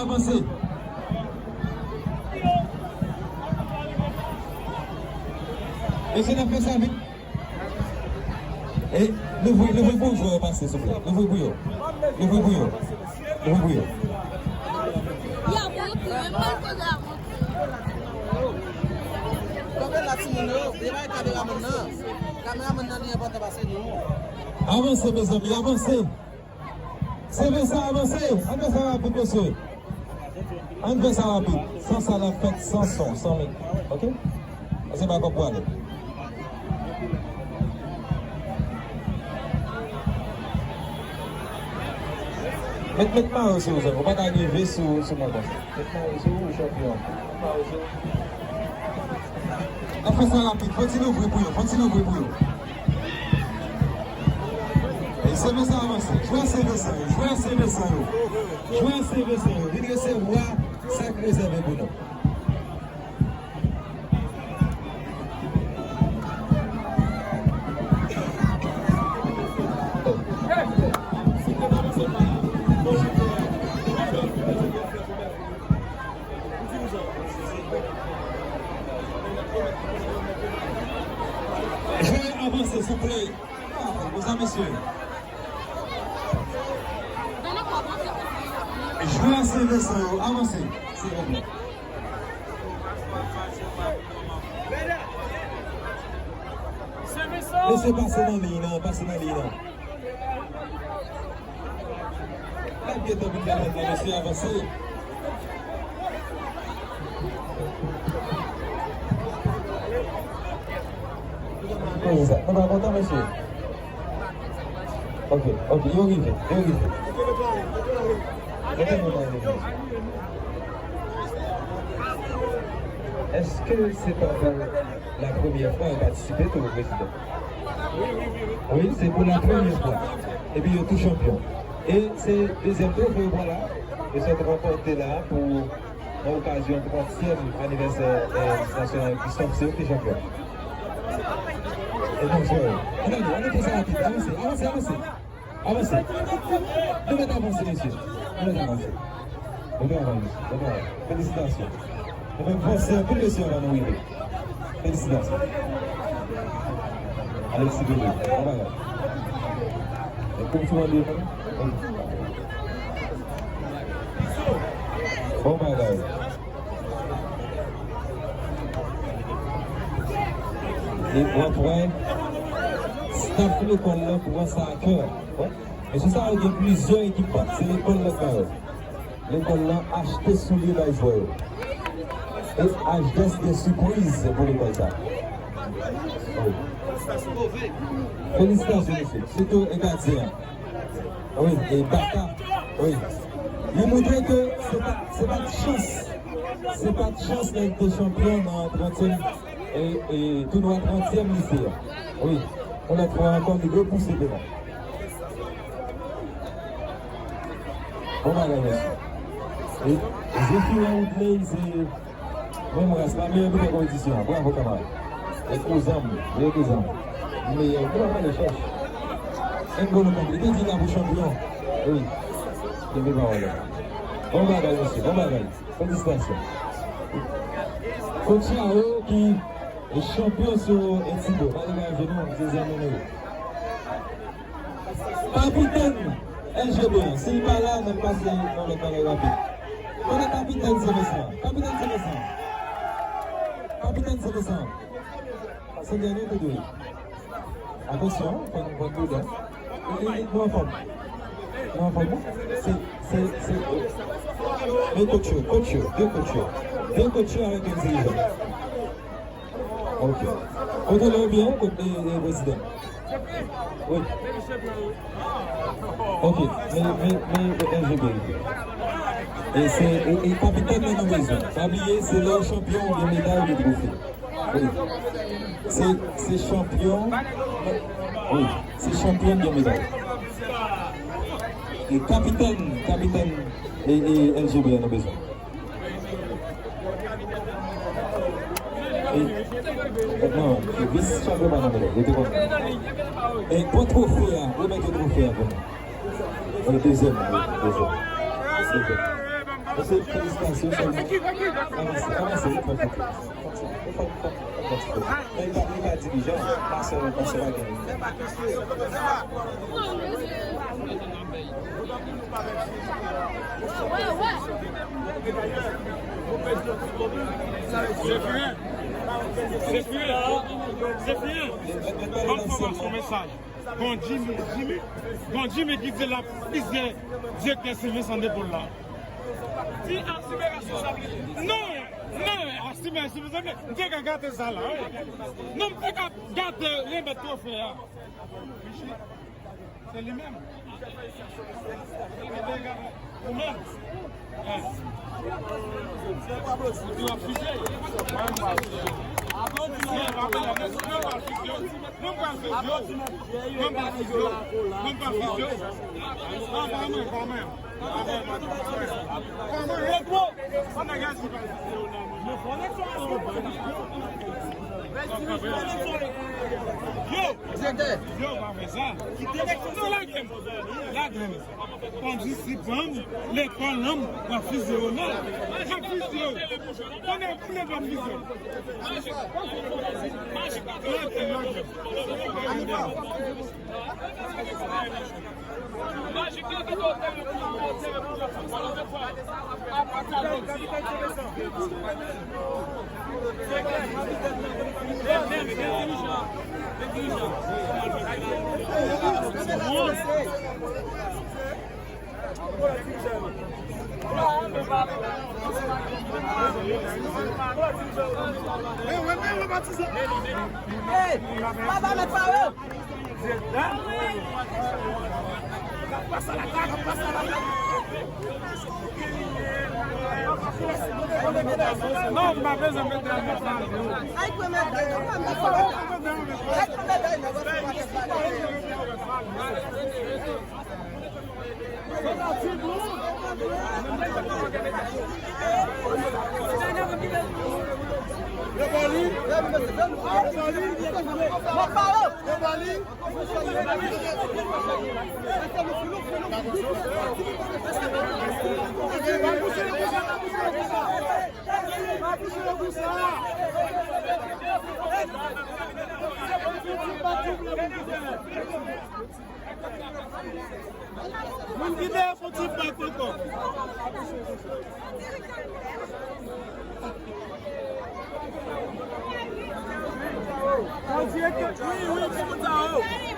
avancez. Essayez de faire ça vite. Et le bruit bouillot passer, s'il vous plaît. Le bruit bouillot. Le bruit bouillot. Le bruit bouillot. Avancez, mes amis, avancez. C'est ça, avancez. On va faire rapide, monsieur. On va faire rapide. Sans ça, la fête, sans son, sans mec. Ok? C'est pas comprendre. Mettez pas aussi, vous ne pouvez pas arriver sur mon poste. Mettez-moi aussi, le champion. Après ça, rapide, continuez au bruit bouillon, continuez au bruit bouillon. Et c'est bien ça avancer. Jouez à CV100, jouez à CV100. Jouez à CV100. Venez recevoir ça que réservé pour nous. Je vais avancer, s'il vous plaît. Mesdames et messieurs. Je vais accélérer ça, avancez, s'il vous plaît. Laissez passer dans l'île, passez dans l'île. La pièce de la monsieur avancez. Oui, ça. On va content, monsieur. Ok, il arrive. Est-ce que c'est pas la première fois à participer au président? Oui, c'est pour la première fois. Et puis il est tout champion. Et c'est deuxième tour, voilà. Et c'est remporté là pour l'occasion du 30e anniversaire national Christophe, c'est le champion. Et donc, on a fait ça rapide. Avancez. Nous mettons avancer, messieurs. Félicitations. On va penser un peu de monsieur avant de nous. Félicitations. Alexis Bébé, on va là. Et comme tu m'as dit, bon bagage. Et après, staff l'école là pour voir ça à cœur. Et c'est ça, il y a plusieurs équipes. C'est l'école là. L'école là a acheté sous les joueurs. Et a des surprises pour l'école ça. Félicitations, monsieur. Surtout les gardiens. Oui, et Baka. Oui. Il montrait que c'est pas de chance. C'est pas de chance d'être des champions dans 30e et tournoi 30e lycée. Oui. On a trouvé encore des gros poussés devant. On va gagner. Et Zéphirien Outley, c'est même la meilleure de la compétition. Bravo, camarade. Et aux hommes, mais on va pas les chercher. Un gros complet, il dit là pour champion. Oui, je vais voir là. On va gagner, monsieur, on va gagner. Félicitations. Coach Yao qui est champion sur Etido, malgré un genou, deuxième numéro. Capitaine LGB, s'il n'est pas là, on passe dans le carré rapide. On est capitaine Sébastien. Capitaine Sébastien. C'est le dernier de deux. Attention, pas de deux. Il est moins fort. C'est. Deux coachs avec un dirigeant. Ok. Contrôlez bien côté des présidents. Oui. Ok, mais LGB. Et capitaine de la maison. Pas oublier, c'est le champion de médaille de trophée. Oui. C'est champion. Oui, c'est champion de médaille. Et capitaine et LGB en a besoin. Non, le vice-champion de la médaille. Il était content. Et pour trophée, remettez le trophée à vous. Le deuxième. Monsieur, félicitations seulement. Avancez. Mais il n'est pas dirigeant, parce que la guerre. C'est fini. On va voir son message. Bon Jimmy qui dit la piste de directeur service en épaule là. Non, assumer responsabilité. Tu as gardé ça là. Non, tu as gardé les métaux faits. C'est lui-même. Oui, c'est ça.